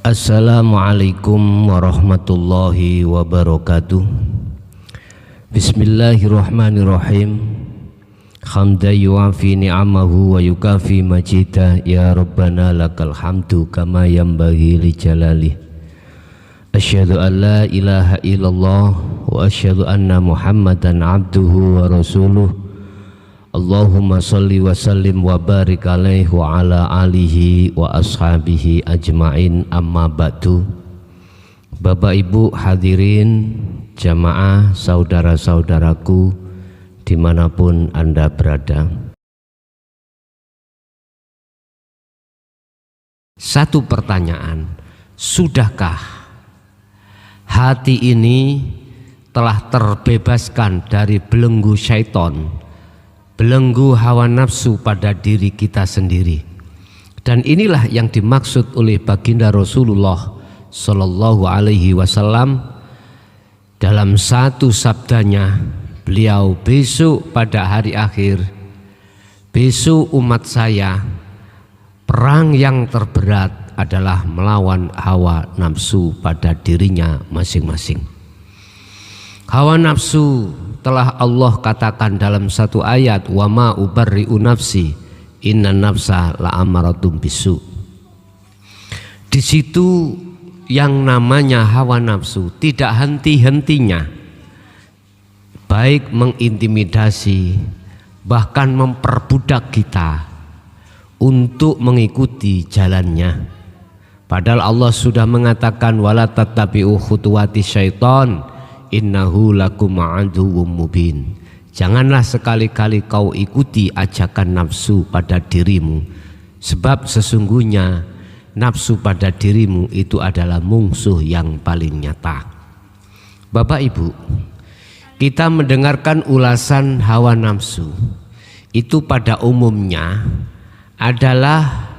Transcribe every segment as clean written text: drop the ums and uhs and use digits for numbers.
Assalamualaikum warahmatullahi wabarakatuh. Bismillahirrahmanirrahim. Hamdan yu'afi ni'amahu wa yukafi majidah. Ya Rabbana lakal hamdu kama yanbaghi li jalalih. Asyhadu an la ilaha illallah wa asyhadu anna Muhammadan abduhu wa rasuluh. Allahumma salli wa sallim wa barik alaihi wa ala alihi wa ashabihi ajma'in, amma ba'du. Bapak Ibu hadirin jamaah, saudara-saudaraku dimanapun Anda berada, satu pertanyaan: sudahkah hati ini telah terbebaskan dari belenggu syaitan, belenggu hawa nafsu pada diri kita sendiri? Dan inilah yang dimaksud oleh baginda Rasulullah Sallallahu Alaihi Wasallam dalam satu sabdanya. Beliau, besok pada hari akhir, besok umat saya, perang yang terberat adalah melawan hawa nafsu pada dirinya masing-masing. Hawa nafsu telah Allah katakan dalam satu ayat, wa ma ubarri'u nafsi inna nafsa la'amaratum bisu. Di situ yang namanya hawa nafsu tidak henti-hentinya, baik mengintimidasi bahkan memperbudak kita untuk mengikuti jalannya. Padahal Allah sudah mengatakan wala tattabi'u khutuwati syaitan innahu lakum aduwwum mubin. Janganlah sekali-kali kau ikuti ajakan nafsu pada dirimu, sebab sesungguhnya nafsu pada dirimu itu adalah musuh yang paling nyata. Bapak Ibu, kita mendengarkan ulasan hawa nafsu itu pada umumnya adalah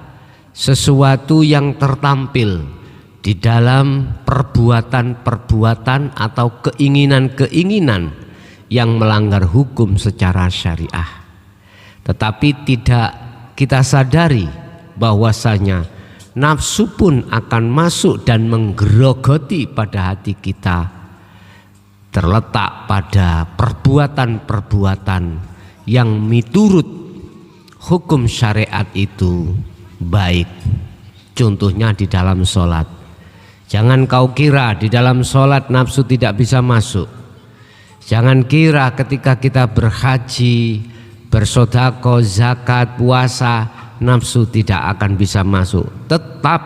sesuatu yang tertampil di dalam perbuatan-perbuatan atau keinginan-keinginan yang melanggar hukum secara syariah. Tetapi tidak kita sadari bahwasanya nafsu pun akan masuk dan menggerogoti pada hati kita, terletak pada perbuatan-perbuatan yang miturut hukum syariat itu baik. Contohnya di dalam sholat. Jangan kau kira di dalam sholat nafsu tidak bisa masuk. Jangan kira ketika kita berhaji, bersedekah, zakat, puasa, nafsu tidak akan bisa masuk. Tetap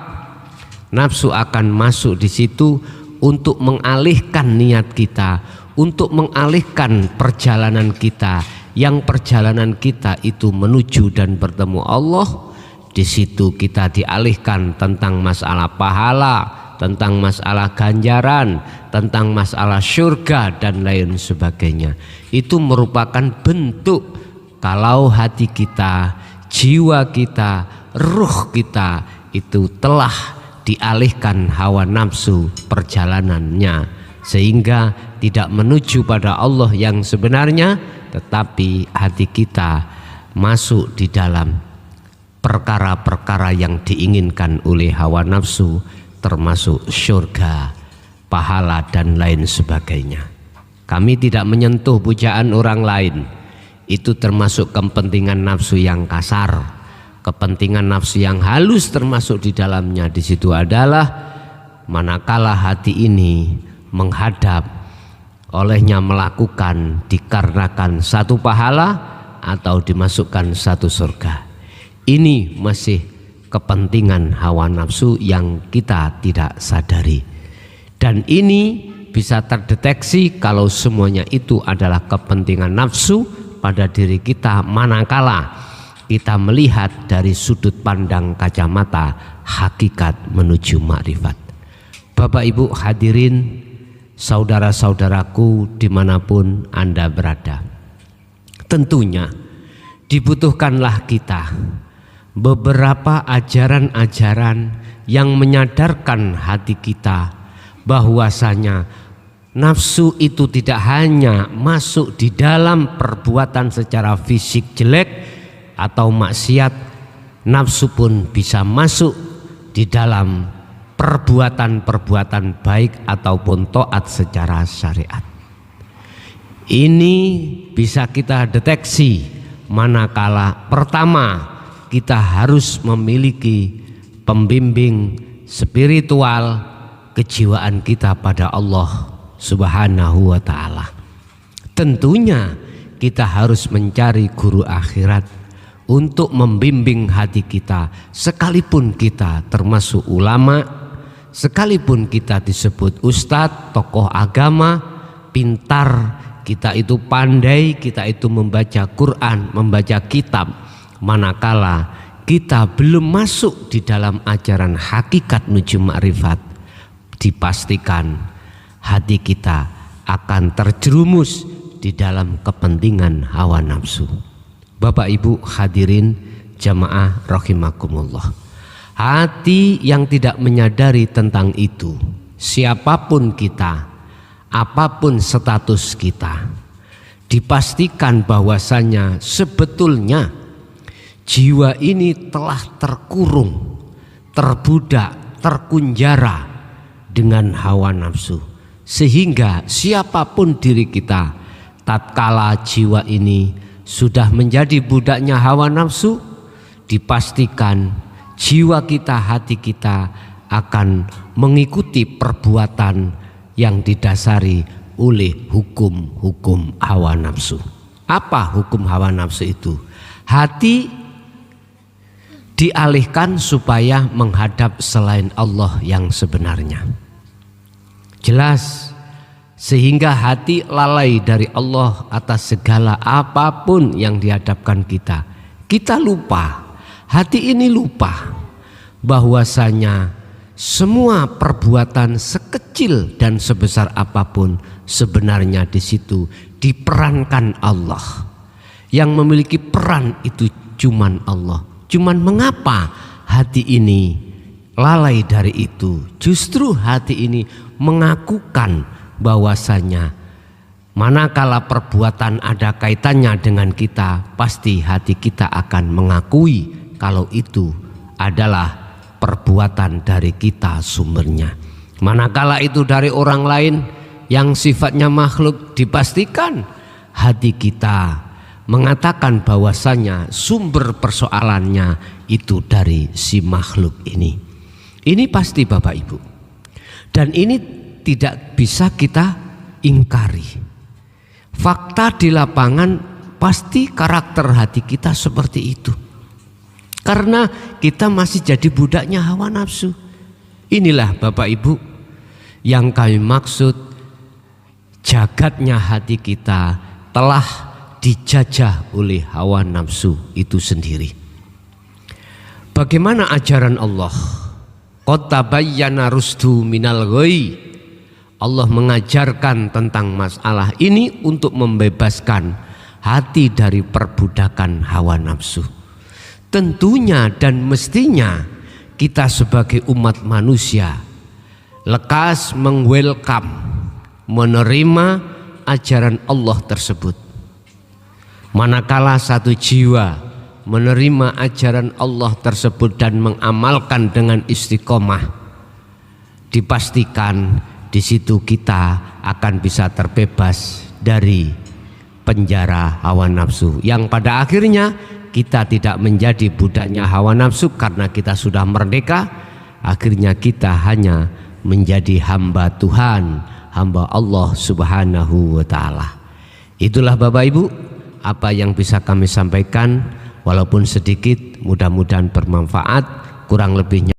nafsu akan masuk di situ untuk mengalihkan niat kita, untuk mengalihkan perjalanan kita, yang perjalanan kita itu menuju dan bertemu Allah. Di situ kita dialihkan tentang masalah pahala, tentang masalah ganjaran, tentang masalah surga dan lain sebagainya. Itu merupakan bentuk kalau hati kita, jiwa kita, ruh kita itu telah dialihkan hawa nafsu perjalanannya, sehingga tidak menuju pada Allah yang sebenarnya, tetapi hati kita masuk di dalam perkara-perkara yang diinginkan oleh hawa nafsu, termasuk surga, pahala dan lain sebagainya. Kami tidak menyentuh pujaan orang lain. Itu termasuk kepentingan nafsu yang kasar, kepentingan nafsu yang halus termasuk di dalamnya. Di situ adalah manakala hati ini menghadap, olehnya melakukan dikarenakan satu pahala atau dimasukkan satu surga. Ini masih kepentingan hawa nafsu yang kita tidak sadari. Dan ini bisa terdeteksi kalau semuanya itu adalah kepentingan nafsu pada diri kita manakala kita melihat dari sudut pandang kacamata hakikat menuju makrifat. Bapak Ibu hadirin, saudara-saudaraku dimanapun Anda berada, tentunya dibutuhkanlah kita beberapa ajaran-ajaran yang menyadarkan hati kita bahwasanya nafsu itu tidak hanya masuk di dalam perbuatan secara fisik jelek atau maksiat, nafsu pun bisa masuk di dalam perbuatan-perbuatan baik ataupun taat secara syariat. Ini bisa kita deteksi manakala pertama kita harus memiliki pembimbing spiritual kejiwaan kita pada Allah Subhanahu wa ta'ala. Tentunya kita harus mencari guru akhirat untuk membimbing hati kita, sekalipun kita termasuk ulama, sekalipun kita disebut ustadz, tokoh agama, pintar, kita itu pandai, kita itu membaca Quran, membaca kitab, manakala kita belum masuk di dalam ajaran hakikat menuju makrifat, dipastikan hati kita akan terjerumus di dalam kepentingan hawa nafsu. Bapak Ibu hadirin jamaah rahimakumullah, hati yang tidak menyadari tentang itu, siapapun kita, apapun status kita, dipastikan bahwasanya sebetulnya jiwa ini telah terkurung, terbudak, terkunjara dengan hawa nafsu, sehingga siapapun diri kita, tatkala jiwa ini sudah menjadi budaknya hawa nafsu, dipastikan jiwa kita, hati kita akan mengikuti perbuatan yang didasari oleh hukum-hukum hawa nafsu. Apa hukum hawa nafsu itu? Hati dialihkan supaya menghadap selain Allah yang sebenarnya. Jelas, sehingga hati lalai dari Allah atas segala apapun yang dihadapkan kita. Kita lupa, hati ini lupa bahwasanya semua perbuatan sekecil dan sebesar apapun sebenarnya di situ diperankan Allah. Yang memiliki peran itu cuman Allah. Cuman mengapa hati ini lalai dari itu? Justru hati ini mengakukan bahwasanya manakala perbuatan ada kaitannya dengan kita, pasti hati kita akan mengakui kalau itu adalah perbuatan dari kita sumbernya. Manakala itu dari orang lain yang sifatnya makhluk, dipastikan hati kita mengatakan bahwasanya sumber persoalannya itu dari si makhluk ini. Ini pasti Bapak Ibu. Dan ini tidak bisa kita ingkari. Fakta di lapangan pasti karakter hati kita seperti itu. Karena kita masih jadi budaknya hawa nafsu. Inilah Bapak Ibu yang kami maksud, jagatnya hati kita telah dijajah oleh hawa nafsu itu sendiri. Bagaimana ajaran Allah? Qad tabayyana rusdu minal ghayy. Allah mengajarkan tentang masalah ini untuk membebaskan hati dari perbudakan hawa nafsu. Tentunya dan mestinya kita sebagai umat manusia lekas mengwelcome, menerima ajaran Allah tersebut. Manakala satu jiwa menerima ajaran Allah tersebut dan mengamalkan dengan istiqomah, dipastikan di situ kita akan bisa terbebas dari penjara hawa nafsu, yang pada akhirnya kita tidak menjadi budaknya hawa nafsu karena kita sudah merdeka. Akhirnya kita hanya menjadi hamba Tuhan, hamba Allah Subhanahu wa ta'ala. Itulah Bapak Ibu apa yang bisa kami sampaikan, walaupun sedikit, mudah-mudahan bermanfaat. Kurang lebihnya